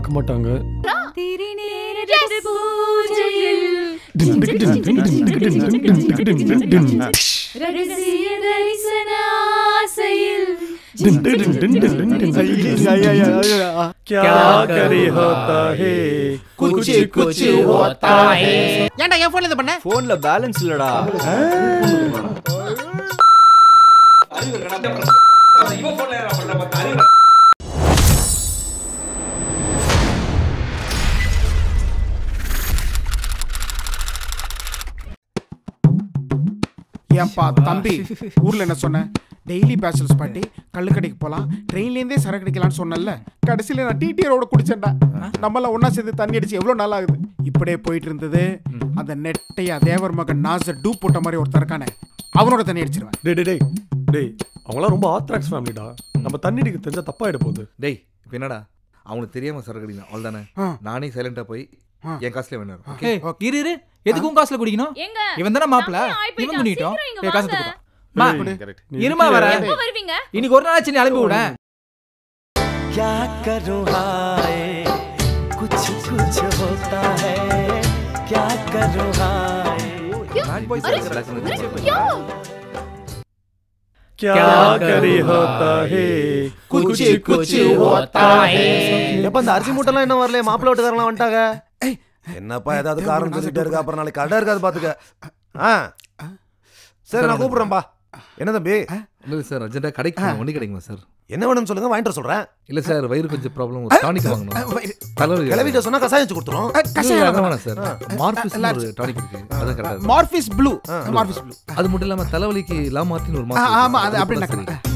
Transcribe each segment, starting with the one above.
பார்க்க மாட்டாங்க. ஏன்டா என் போன்ல பண்ண? போன்ல பேலன்ஸ் இல்லடா. ஏன்பா தம்பி, ஊர்ல என்ன சொன்ன? டெய்லி பேச்சுலர்ஸ் பார்ட்டி, கள்ளுக்கடைக்கு போலாம், ட்ரெயின்லேருந்தே சரக்கு அடிக்கலாம்னு சொன்னல. கடைசியில் நான் டிடிஆரோட குடிச்சேன்டா. நம்மளாம் ஒன்னா சேர்ந்து தண்ணி அடிச்சு எவ்வளோ நாள் ஆகுது. இப்படியே போயிட்டு இருந்தது. அந்த நெட்டையா தேவர் மகன் நாசர் டூ போட்ட மாதிரி ஒருத்தர் இருக்கானே, அவனோட தண்ணி அடிச்சிருவேன். டேய் அவங்களாம் ரொம்ப ஆத்ராக்ஸ் ஃபேமிலிடா. நம்ம தண்ணி அடிக்க தெரிஞ்சா தப்பாயிட போகுது. டேய் இப்போ என்னடா அவனுக்கு தெரியாம சரக்கு அடிக்கணும் அவ்வளோதானே. நானே சைலண்டா போய் என் காசுல வேணும். இரு எதுக்கும் காசுல குடிக்கணும்? இவன் தானே மாப்பிள்ள, இவன் குடிட்டோம். காசு கொடுக்குறோம். இருமா வர இன்னைக்கு ஒரு நாள் சின்ன அனுப்பி விட. क्या करूं हाय कुछ कुछ होता है क्या करूं हाय क्या करे होता है कुछ कुछ होता है. எப்ப இந்த அரிசி மூட்டைலாம் என்ன வரல? மாப்பிள்ளை வீட்டுக்காரலாம் வந்துட்டாங்க. என்னப்பா ஏதாவது காரணம் சொல்லிட்டே இருக்கா? அப்புறம் நாளைக்கு கடை இருக்காது பாத்துக்க. சரி நான் கூப்பிடுறேன்ப்பா. என்ன தம்பி? இல்லை சார் அர்ஜென்ட்டா கடைக்கு ஒண்ணு கிடைக்குமா சார்? என்ன வேணும்னு சொல்லுங்க, வாங்கிட்டு சொல்றேன். இல்ல சார் வயிறு கொஞ்சம் ப்ராப்ளம், டானிக் வாங்கணும். தலைவலி கிளவிட்ட சொன்னா கசாயம் வச்சு கொடுத்துரும். சார் மார்பிஸ் ஒரு டானிக் இருக்கு, அதான் கரெக்டா. மார்பிஸ் ப்ளூ. அது மட்டும் இல்லாம தலைவலிக்கு லாமார்டின் ஒரு ஆமா அது அப்படின்னா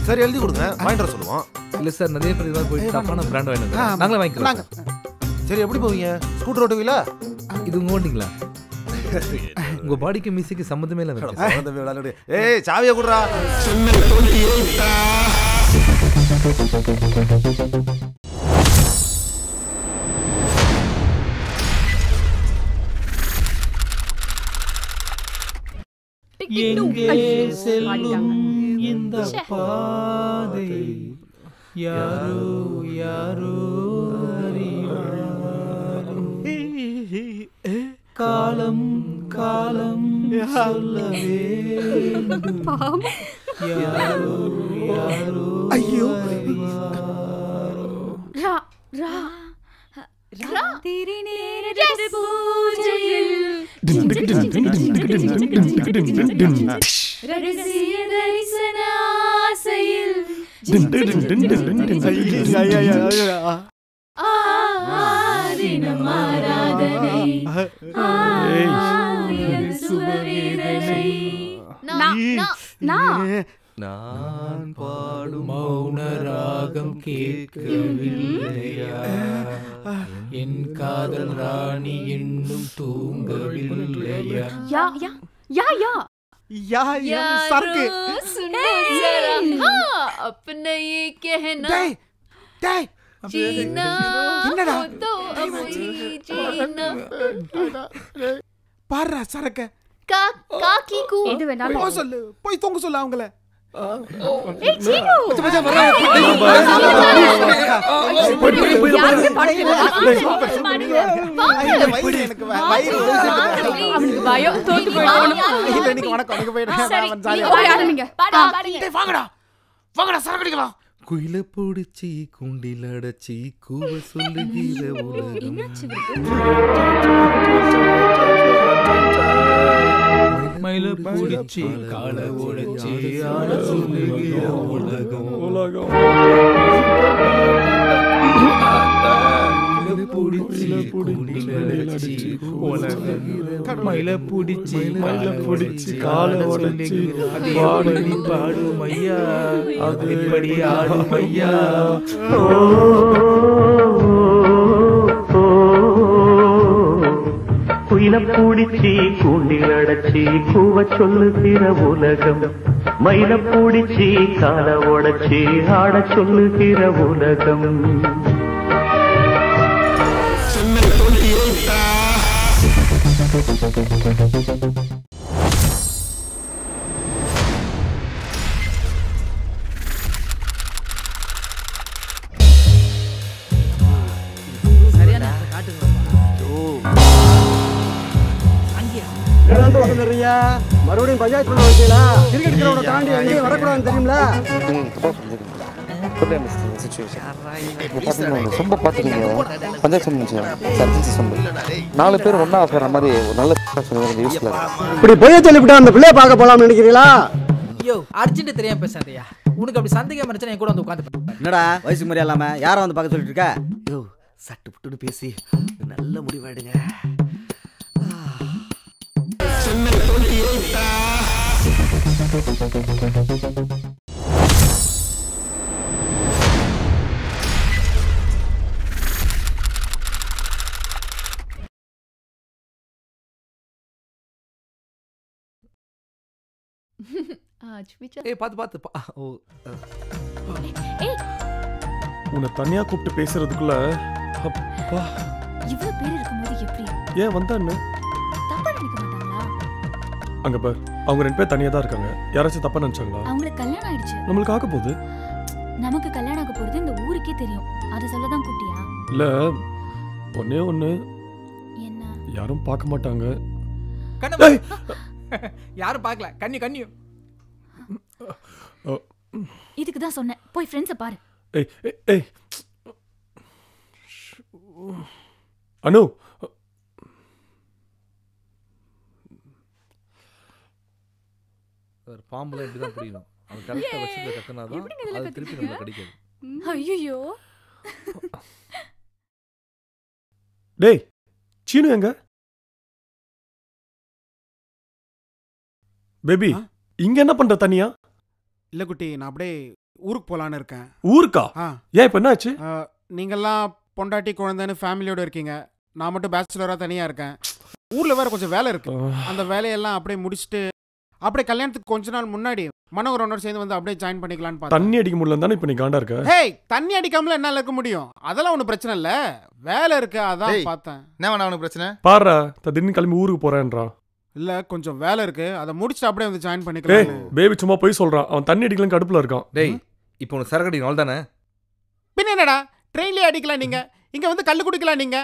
சரி எழுதி கொடுங்க, வாங்கிட்டு சொல்லுவோம். இல்ல சார் நிறைய பேர் இதா போய் தப்பான பிராண்ட் வாங்கிட்டு நாங்களே வாங்கிக்கலாம். சரி எப்படி போவீங்க? ஸ்கூட்டர் ஓட்டுவீங்களா? இது உங்க ஓட்டிங்களா? உங்க பாடிக்கு மியூசிக்கு சம்பந்தமே இல்ல. ஏய் சாவியை குடுறா. எங்கே செல்லும் இந்த பாதை யாரோ யாரோ காலம் காலம் சொல்ல வேண்டும் யாரோ யாரோ. ஐயோ நான் பாடும் மௌன ராகம் கேட்கவில்லையா? என் காதல் ராணி இன்னும் தூங்கவில்லையா? யா யா யா யா யா யா சரக்கு. अपने ये कहना டேய் டேய் जीना என்னடா तो जीना பாருடா சரக்கு. காக்கி கூ எது வேணாலும் போய் சொல்லு, போய் தூங்க சொல்லு அவங்கள. ஏய் சீனு அவனுக்கு பயம் தோத்து போயிடும். இல்ல நீங்க வணக்கம் நீங்க போயிடுங்க. நான் ஜாலியா ஆரம்பிங்க. டேய் வாங்கடா வாங்கடா சரக்கு அடிக்கலாம். குயில பிடிச்சி குண்டில் அடைச்சி கூவ சொல்லுகிற உலகம். மயில பிடிச்சி கால உடைச்சி ஆட சொல்லுகிற உலகம் உலகம். பிடிச்சி குண்டில் அடைச்சி உலகம் மயில பிடிச்சி கால உடைச்சி பாடி பாடும் ஐயா அப்படி ஆடும் ஐயா. குயில பூடிச்சி கூண்டில் அடைச்சி கூவ சொல்லுகிற உலகம் மயில பூடிச்சி கால உடைச்சி ஆட சொல்லுகிற உலகம். எதுவும் பஞ்சாயத்து பண்ண வைக்கலா கிரிக்கெட் கிரவுண்டை தாண்டி எங்கேயும் வரக்கூடாதுன்னு தெரியுமில ரொம்ப பார்த்துக்கீங்க பஞ்சாயத்து சொன்னீங்க சர்ஜன்சி சொன்னது 4 பேர் ஒன்றா ஆகிற மாதிரி ஒரு நல்ல யூஸ்ஃபுல்லாக இப்படி பொய்ய சொல்லிவிட்டு அந்த பிள்ளைய பார்க்க போகலாம்னு நினைக்கிறீங்களா? ஐயோ அர்ஜென்ட் தெரியாம பேசாதயா. உனக்கு அப்படி சந்தேகம் இருந்துச்சுன்னா என் கூட வந்து உட்காந்து. என்னடா வயசு முறை இல்லாம யாரை வந்து பார்க்க சொல்லிட்டு இருக்க? யோ சட்டு புட்டுன்னு பேசி நல்ல முடிவாயிடுங்க. பாத்து ஓ உன்னை தனியா கூப்பிட்டு பேசுறதுக்குள்ள அப்பா இவ்வளவு பேர் இருக்கும்போது எப்படி ஏன் வந்தான்னு தப்பா நினைக்க மாட்டாங்களா? அங்க பார் அவங்க 2 பேர் தனியா தான் இருக்காங்க. யாராச்சும் தப்பா நினைச்சாங்களா? அவங்களுக்கு கல்யாணம் ஆயிடுச்சு. நம்மளுக்கு ஆக போகுது. நமக்கு கல்யாணம் ஆக போறது இந்த ஊருக்கே தெரியும். அத சொல்லதான் கூப்பிட்டியா? இல்ல ஒண்ணே ஒண்ணு என்ன? யாரும் பார்க்க மாட்டாங்க. யாரும் பார்க்கல. கன்னியும் இதுக்கு தான் சொன்னேன் போய் ஃப்ரெண்ட்ஸை பாரு. ஏய் ஏய் அனு ஒரு பாம்புல இப்படி தான் பிடிக்கணும். அவன் கரெக்டாக வச்சுட்டு கத்துனாதான் அது திருப்பி நம்மளுக்கு கிடைக்காது. ஐயோ டேய் சீனு எங்க? பேபி இங்க என்ன பண்ற தனியா? இல்ல குட்டி நான் அப்படியே ஊருக்கு போலான்னு இருக்கேன். ஊருக்கா? ஏன் இப்ப என்ன ஆச்சு? நீங்கெல்லாம் பொண்டாட்டி குழந்தைன்னு ஃபேமிலியோட இருக்கீங்க. நான் மட்டும் பேச்சுலரா தனியா இருக்கேன். ஊர்ல வேற கொஞ்சம் வேலை இருக்கு. அந்த வேலையெல்லாம் அப்படியே முடிச்சுட்டு அப்படியே கல்யாணத்துக்கு கொஞ்ச நாள் முன்னாடி மனோகரனோட சேர்ந்து வந்து அப்படியே ஜாயின் பண்ணிக்கலாம்னு பார்த்தேன். தண்ணி அடிக்க முடியல தானே இப்ப நீ காண்டா இருக்க? ஹேய் தண்ணி அடிக்காமல என்னால இருக்க முடியும்? அதெல்லாம் ஒன்றும் பிரச்சனை இல்ல. வேலை இருக்கு அதான் பார்த்தேன். என்ன வேணா உனக்கு பிரச்சனை? பாரு திடீர்னு கிளம்பி ஊருக்கு போறேன்றா. இல்ல கொஞ்சம் வேலை இருக்கு அதை முடிச்சுட்டு அப்படியே வந்து ஜாயின் பண்ணிக்கலாம். பேபி சும்மா போய் சொல்றான். அவன் தண்ணி அடிக்கலாம் கடுப்புல இருக்கான். டேய் இப்போ உனக்கு சரக்கு அடிக்கணும் தானே? பின்ன என்னடா ட்ரெயின்லயே அடிக்கலாம் நீங்க, இங்க வந்து கல்லு குடிக்கலாம் நீங்க.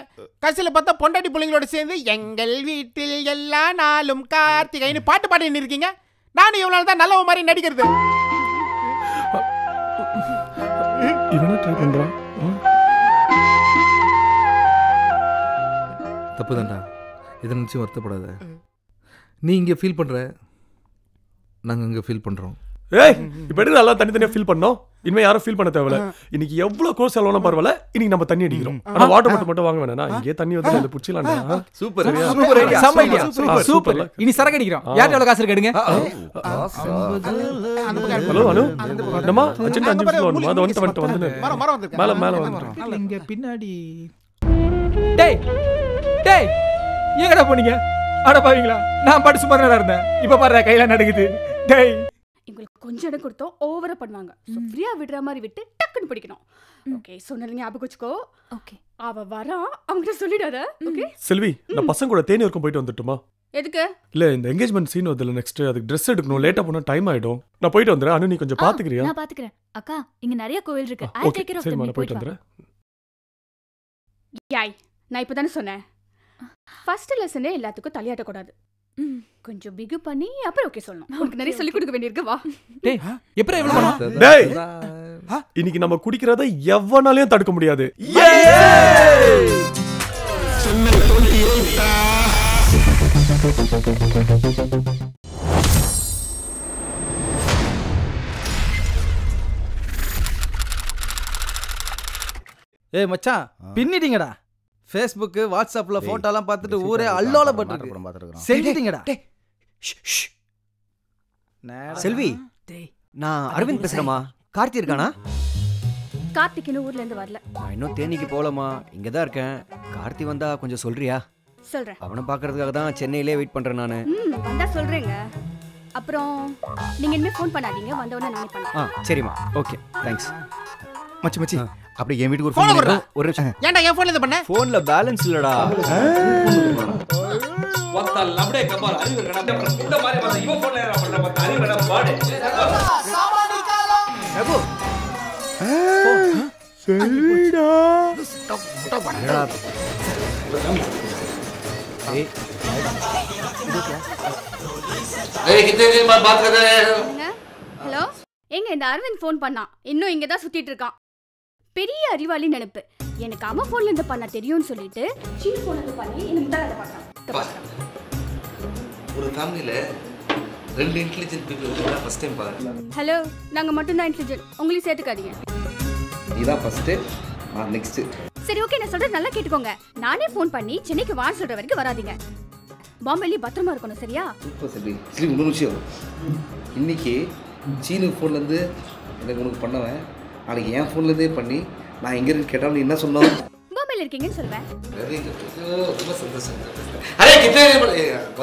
கடைசியில பார்த்தா பொண்டாட்டி பிள்ளைங்களோட சேர்ந்து எங்கள் வீட்டில் எல்லா நாளும் கார்த்திகைன்னு பாட்டு பாடின்னு இருக்கீங்க. நானும் இவ்வளவு நாள் தான் நல்லவ மாதிரி நடிக்கிறது. இவனை ட்ரை பண்றான். தப்பு தான்டா. இதை நினச்சி வருத்தப்படாத. நீ இங்கே ஃபீல் பண்ணுற, நாங்கள் இங்கே ஃபீல் பண்ணுறோம். ஏய் இப்போ எடுத்து நல்லா தனித்தனியாக ஃபீல் பண்ணோம். இனிமேல் யாரும் ஃபீல் பண்ண தேவையில்ல. இன்னைக்கு எவ்வளோ கோர்ஸ் செலவெல்லாம் பரவாயில்ல. இன்னைக்கு நம்ம தண்ணி அடிக்கிறோம். ஆனால் வாட்டர் மட்டும் வாங்க வேணா. இங்கே தண்ணி வந்து அதை பிடிச்சிடலாம்டா. Super super. இனி சரக்கு அடிக்கிறோம். யார்கிட்ட எவ்வளோ காசு இருக்கு எடுங்க. ஹலோ அனு என்னம்மா அர்ஜென்ட் 5 நிமிஷம் வரணும். அதை வந்து மேலே மேலே வந்துட்டோம். இங்கே பின்னாடி டேய் டேய் ஏங்கடா போனீங்க? அட பாவீங்களா, நான் பாட்டு சும்மா தான் இருந்தேன். இப்போ பாரு கையில நடுக்குது. டேய் உங்களுக்கு கொஞ்சம் இடம் கொடுத்தோம் ஓவரா பண்ணுவாங்க. சோ ஃப்ரீயா விடுற மாதிரி விட்டு டக்குன்னு பிடிக்கணும். ஓகே சொன்னீங்க ஞாபகம் வச்சுக்கோ. ஓகே அவ வரா அவங்கிட்ட சொல்லிடாத. ஓகே செல்வி நான் பசங்க கூட தேனி வரைக்கும் போயிட்டு வந்துட்டுமா? எதுக்கு? இல்ல இந்த என்கேஜ்மெண்ட் சீன் வருதுல நெக்ஸ்ட் அதுக்கு ட்ரெஸ் எடுக்கணும். லேட்டா போனா டைம் ஆயிடும். நான் போயிட்டு வந்துறேன். அனு நீ கொஞ்சம் பாத்துக்கறியா? நான் பாத்துக்கறேன். அக்கா இங்க நிறைய கோவில் இருக்கு. ஐ டேக் கேர் ஆஃப் சரி தம். நான் போயிட்டு வந்துறேன். யாய் நான் இப்பதானே சொன்னேன் ஃபர்ஸ்ட் லெசனே எல்லாத்துக்கும் தலையாட்ட கூடாது. கொஞ்சம் பிகு பண்ணி அப்புறம் ஓகே சொல்லணும். உங்களுக்கு நிறைய சொல்லி கொடுக்க வேண்டியிருக்கு. வா டேய் எப்பற இவ்ளோ பண்ணா? டேய் இன்னைக்கு நம்ம குடிக்கிறத எவனாலயும் தடுக்க முடியாது. ஏய் மச்சான் பின்னிட்டீங்கடா. ஃபேஸ்புக் வாட்ஸ்அப்ல போட்டோலாம் பார்த்துட்டு ஊரே அல்லோலப்பட்டிருக்கு. செஞ்சிட்டீங்கடா. செல்வி நான் அரவிந்த் பேசுறேமா. கார்த்தி இருக்கானா? கார்த்திக் இன்னும் ஊர்ல இருந்து வரல. நான் இன்னும் தேனிக்கு போகலமா, இங்க தான் இருக்கேன். கார்த்தி வந்தா கொஞ்சம் சொல்றியா? சொல்றேன். அவனை பார்க்கறதுக்காக தான் சென்னையிலே வெயிட் பண்றேன் நானு. வந்தா சொல்றேங்க. அப்புறம் நீங்க இனிமே ஃபோன் பண்ணாதீங்க. வந்த உடனே நானே பண்றேன். சரிமா ஓகே தேங்க்ஸ். மச்சி மச்சி அப்படி என் வீட்டுக்கு ஒரு ஃபோன் வரல. ஒரு நிமிஷம். ஏன்டா என் ஃபோன்ல இத பண்ண? ஃபோன்ல பேலன்ஸ் இல்லடா. வத்தல் அப்படியே கபால் அறிவு இருக்கடா. இந்த மாதிரி வந்து இவன் ஃபோன்ல ஏறா பண்ற மத்த அறிவு இருக்கடா பாடு. சாமானிகாலா. ஏகோ. செல்விடா. ஏய் ஹலோ எங்க இந்த அரவிந்த் ஃபோன் பண்ணான், இன்னும் இங்க தான் சுத்திட்டு இருக்கான். பெரிய அறிவாளி நினைப்பு. எனக்கு அவன் போன்ல இருந்து பண்ண தெரியும்னு சொல்லிட்டு சீன் போனது பண்ணி என்ன முட்டாள பார்க்கறான். ஒரு ஃபேமிலில 2 இன்டெலிஜென்ட் பீப்பிள் இருக்கா ஃபர்ஸ்ட் டைம் பாக்குறேன். ஹலோ, நாங்க மட்டும் தான் இன்டெலிஜென்ட், உங்களையும் சேர்த்துக்காதீங்க. நீதான் ஃபர்ஸ்ட் நெக்ஸ்ட். சரி ஓகே, நான் சொல்றது நல்லா கேட்டுக்கோங்க. நானே ஃபோன் பண்ணி சென்னைக்கு வான்னு சொல்ற வரைக்கும் வராதீங்க. பாம்பேலி பத்திரமா இருக்கணும், சரியா? சூப்பர் செல்வி. சரி, இன்னொரு விஷயம். இன்னைக்கு சீனு ஃபோன்லேருந்து எனக்கு உனக்கு பண்ணவன் நாளைக்கு என் ஃபோன்லேருந்தே பண்ணி நான் எங்கே இருக்கு கேட்டாலும் நீ என்ன சொன்னோம்? பாம்பேல இருக்கீங்கன்னு சொல்வேன். Very good. ரொம்ப சந்தோஷம். அரே கிட்டே வந்து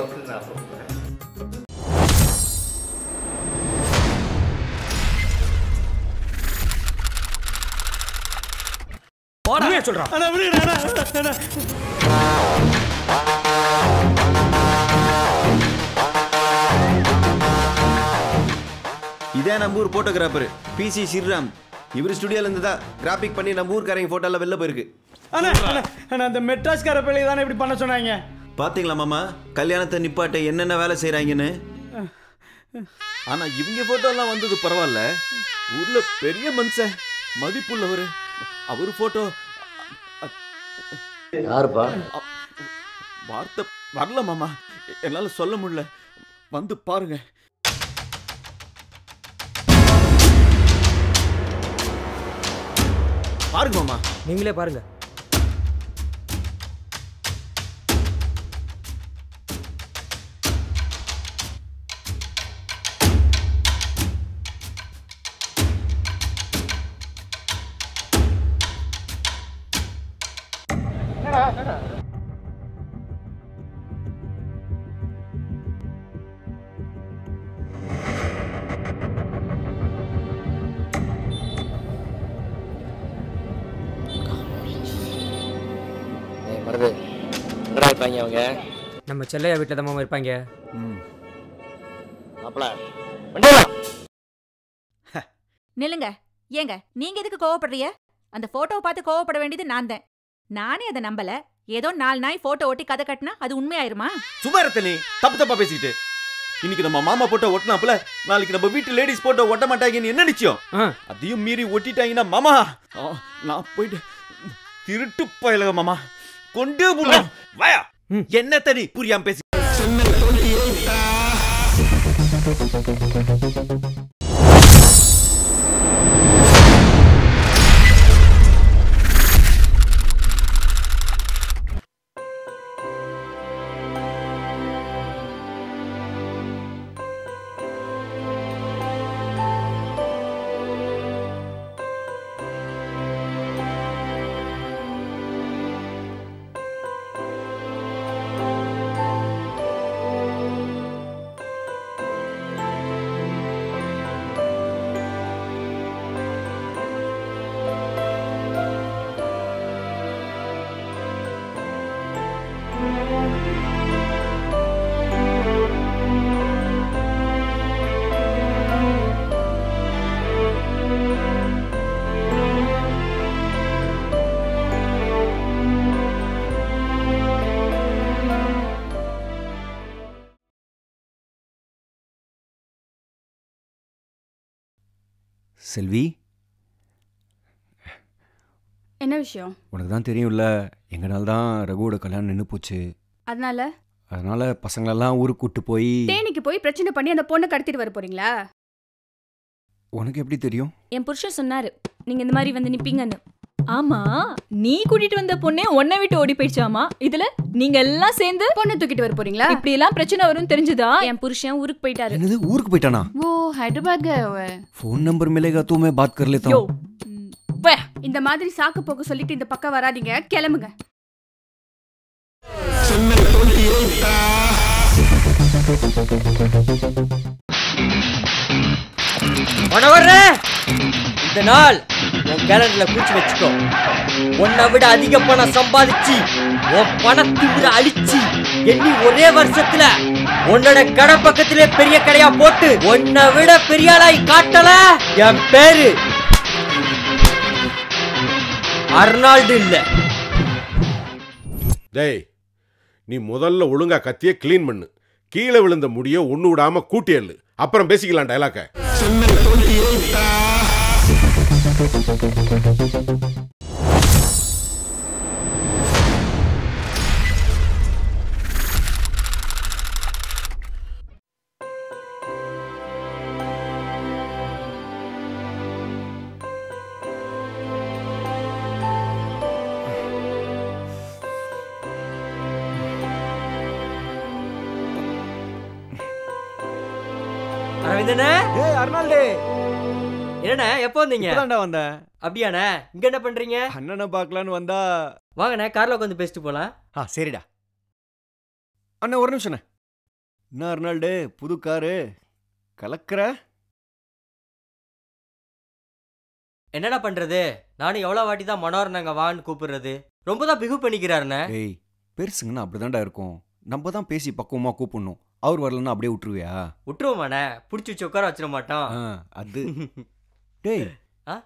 போடா சொல்றான். انا விடுறேன். இதே நம்ம ஊர் போட்டோகிராஃபர் பிசி ஸ்ரீராம். இவர் ஸ்டுடியோல இருந்து தான் கிராபிக் பண்ணி நம்ம ஊர்க்காரங்க போட்டோ எல்லாம் வெளில போயிருக்கு. ஆனா அந்த மெட்ராஸ்கார பிள்ளை தானே இப்படி பண்ண சொன்னாங்க. பாத்தீங்களா மாமா, கல்யாணத்தை நிப்பாட்ட என்னென்ன வேலை செய்யறாங்கன்னு. ஆனா இவங்க போட்டோ எல்லாம் வந்தது பரவாயில்ல. ஊர்ல பெரிய மனுஷன் மதிப்புள்ளவரு அவரு போட்டோ யாருப்பா? வார்த்தை வரல மாமா, என்னால சொல்ல முடியல. வந்து பாருங்க. பாருங்க மாமா, நீங்களே பாருங்க. அவங்க நம்ம செல்லையா வீட்டில் தான் இருப்பாங்க. நில்லுங்க. ஏங்க நீங்க எதுக்கு கோவப்படுறீங்க? அந்த போட்டோவை பார்த்து கோவப்பட வேண்டியது நான் தான். நானே அதை நம்பல. ஏதோ 4 நாய் போட்டோ ஒட்டி கதை கட்டினா அது உண்மையாயிருமா? சும்மா இருக்க நீ. தப்பா பேசிக்கிட்டு. இன்னைக்கு நம்ம மாமா போட்டோ ஒட்டினாப்புல நாளைக்கு நம்ம வீட்டு லேடிஸ் போட்டோ ஒட்ட மாட்டாங்கன்னு என்ன நிச்சயம்? அதையும் மீறி ஒட்டிட்டாங்கன்னா மாமா நான் போயிட்டு திருட்டு பயலக மாமா கொண்டு போடுறேன். வாயா, என்ன தனி புரியாம பேசி. செல்வி, என்ன விஷயம்? உனக்கு தான் தெரியும்ல, எங்கனால தான் ரகுவோட கல்யாணம் நின்று போச்சு. அதனால பசங்களெல்லாம் ஊருக்கு கூட்டு போய் தேனிக்கு போய் பிரச்சனை பண்ணி அந்த பொண்ணை கடத்திட்டு வர போறீங்களா? உனக்கு எப்படி தெரியும்? என் புருஷன் சொன்னாரு நீங்க இந்த மாதிரி வந்து நிப்பீங்கன்னு. ஆமா, நீ கூட்டிட்டு வந்த பொண்ணே உன்னை விட்டு ஓடி போயிடுச்சாமா. இதுல நீங்க எல்லாம் சேர்ந்து பொண்ணை தூக்கிட்டு வர போறீங்களா? இப்படி எல்லாம் பிரச்சனை வரும்னு தெரிஞ்சுதா என் புருஷன் ஊருக்கு போயிட்டாரு. என்னது, ஊருக்கு போயிட்டானா? वो हैदराबाद गया हुआ है. फोन नंबर मिलेगा तो मैं बात कर लेता हूँ. இந்த மாதிரி சாக்கு போக்கு சொல்லிட்டு இந்த பக்கம் வராதீங்க, கிளம்புங்க. இந்த நாள் உன் கேலண்டர்ல குறிச்சு வச்சுக்கோ. உன்னை விட அதிக பணம் சம்பாதிச்சு உன் பணத்தின் அழிச்சு எண்ணி ஒரே வருஷத்துல உன்னோட கடை பக்கத்திலே பெரிய கடையா போட்டு உன்னை விட பெரிய ஆளாய் காட்டல. என் பேரு அர்னால்டு இல்ல. டேய், நீ முதல்ல ஒழுங்கா கத்திய க்ளீன் பண்ணு. கீழே விழுந்த முடிய ஒண்ணு விடாம கூட்டி எள்ளு. அப்புறம் பேசிக்கலாம் டயலாக்க. அர்னால்டு என்னண்ணே எப்போ வந்தீங்க? இப்பதான்டா வந்தேன். அப்படியாண்ணே? இங்க என்ன பண்றீங்க? அண்ணனை பார்க்கலான்னு வந்தா. வாங்கண்ணே கார்ல உட்காந்து பேசிட்டு போலாம். சரிடா அண்ணா, ஒரு நிமிஷம். என்ன அர்னால்டு புது காரு கலக்கிற? என்னடா பண்றது? நானும் எவ்வளவு வாட்டி தான் மனோர் நாங்க வான்னு கூப்பிடுறது. ரொம்ப தான் பிகு பண்ணிக்கிறாருண்ணே. ஏய், பெருசுங்கன்னா அப்படிதான்டா இருக்கும். நம்ம தான் பேசி பக்குவமா கூப்பிடணும். அவர் வரலன்னா அப்படியே விட்டுருவியா? விட்டுருவோமாண்ணே, பிடிச்சி வச்சு உட்கார வச்சிட மாட்டோம். அது டேய்,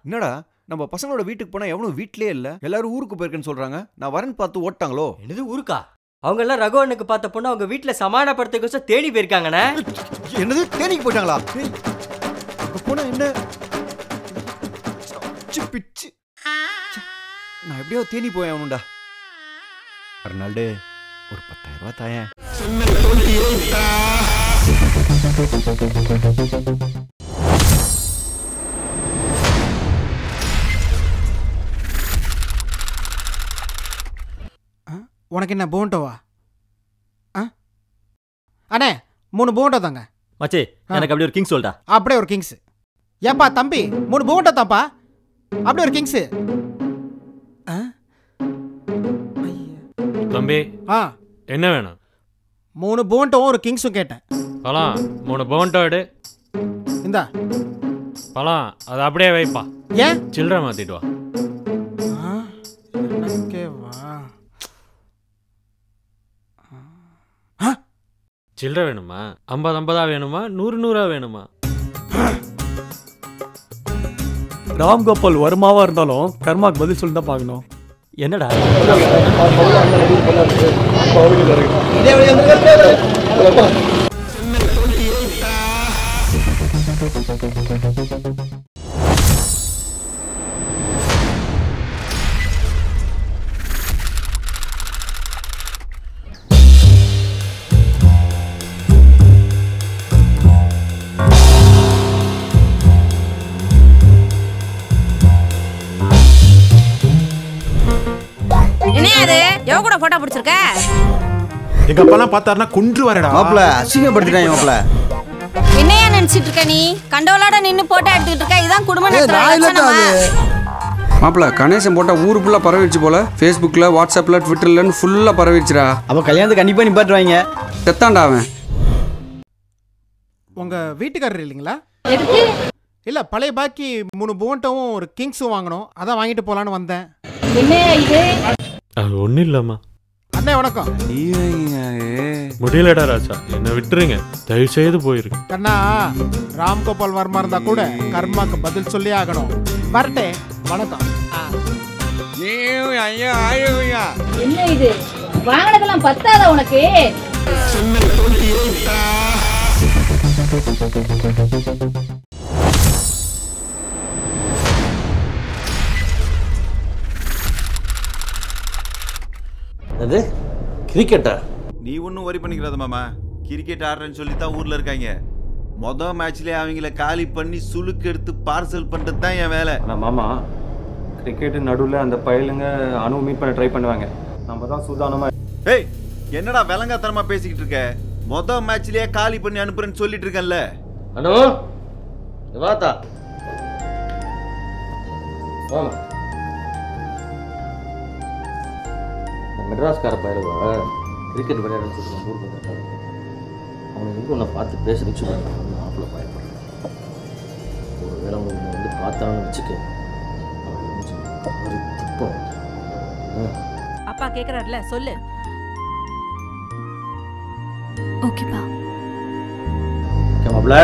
என்னடா நம்ம பசங்களோட வீட்டுக்கு போனா எவனும் வீட்லயே இல்ல, எல்லாரும் ஊருக்கு போயிருக்கேன்னு சொல்றாங்க. நான் வரேன்னு பார்த்து ஓட்டாங்களோ? என்னது ஊருக்கா? அவங்க எல்லாம் ரகுவனுக்கு பார்த்த பொண்ணு அவங்க வீட்டுல சமாதானப்படுத்துக்கோசம் தேடி போயிருக்காங்கண்ணே. என்னது தேனிக்கு போயிட்டாங்களா? போனா என்ன பிச்சு? நான் எப்படியோ தேனி போய் ஆகணும்டா. அர்னால்டு ஒரு 10,000 ரூபாய் தாயேன். உனக்கு என்ன போண்டோவா? அண்ணே 3 போண்டோ தாங்க. மச்சி எனக்கு அப்படி ஒரு கிங் சொல்டா. அப்படியே ஒரு கிங்ஸ். ஏப்பா தம்பி 3 போண்டோ தாப்பா. அப்படியே ஒரு கிங்ஸ். தம்பி என்ன வேணும்? 3 போண்டோவும் ஒரு கிங்ஸும் கேட்டேன். பழம் 3 போண்டோ எடு. இந்தா பழம் அதை அப்படியே வைப்பா. ஏன்? சில்லறை மாத்திட்டு வா. சில்லறை வேணுமா? 50 வேணுமா? 100 வேணுமா? ராம்கோபால் வருமாவா இருந்தாலும் கர்மாக்கு பதில் சொல்லி தான் பார்க்கணும். என்னடா போட்டோ பிடிச்சிருக்க? எங்க அப்பா பார்த்தாருன்னா கொன்று வரடா. மாப்ள அசிங்கப்படுத்திட்டாங்க மாப்ள. என்னையா நினைச்சிட்டு இருக்க நீ? கண்டோலோட நின்னு போட்டோ எடுத்துட்டு இருக்க. இதான் குடும்ப நடத்துறமா? மாப்ள கணேசன் போட்டா ஊரு ஃபுல்லா பரவிடுச்சு போல. ஃபேஸ்புக்ல, வாட்ஸ்அப்ல, ட்விட்டர்லன்னு ஃபுல்லா பரவிடுச்சுடா. அப்ப கல்யாணத்துக்கு கண்டிப்பா நிப்பாட்டுவாங்க. செத்தான்டா அவன். உங்க வீட்டுக்காரர் இல்லைங்களா? எதுக்கு? இல்ல பழைய பாக்கி 3 போண்டோவும் ஒரு கிங்ஸும் வாங்கணும். அதான் வாங்கிட்டு போலான்னு வந்தேன். என்ன இது? அது ஒன்றும் இல்லைம்மா. அண்ணே வணக்கம். முடியலடா ராஜா, என்னை விட்டுருங்க தயவு செய்து போயிருக்கு. கண்ணா ராம்கோபால் வர்மா இருந்தா கூட கர்மாக்கு பதில் சொல்லி ஆகணும். வரட்டே. வணக்கம். என்ன இது? வாங்கினதெல்லாம் பத்தாதா உனக்கு? அது கிரிக்கெட்டா? நீ ஒன்றும் ஒரி பண்ணிக்கிறாத மாமா. கிரிக்கெட் ஆடுறேன்னு சொல்லி தான் ஊரில் இருக்காங்க. மொதல் மேட்ச்லேயே அவங்கள காலி பண்ணி சுளுக்கு எடுத்து பார்சல் பண்ணுறது தான் என் வேலை. ஆனால் மாமா கிரிக்கெட்டு நடுவில் அந்த பயலுங்க அணு மீட் பண்ண ட்ரை பண்ணுவாங்க. நம்ம தான் சூதானமாக. ஏய் என்னடா விலங்காத்தனமாக பேசிக்கிட்டு இருக்க? மொதல் மேட்ச்லேயே காலி பண்ணி அனுப்புறேன்னு சொல்லிட்டு இருக்கேன்ல. அனு வாத்தா வாமா. மெட்ராஸ்கார பயிலுவா கிரிக்கெட் விளையாடுன்னு சொல்லிட்டு ஊருக்கு வந்துருக்காரு. அவனை வந்து உன்னை பார்த்து பேச வச்சு மாப்பிள்ள பயப்படுறேன். ஒரு வேளை அவங்க வந்து பார்த்தான்னு வச்சுக்க. அப்பா கேக்குறாருல சொல்லு. ஓகேப்பா. மாப்பிள்ள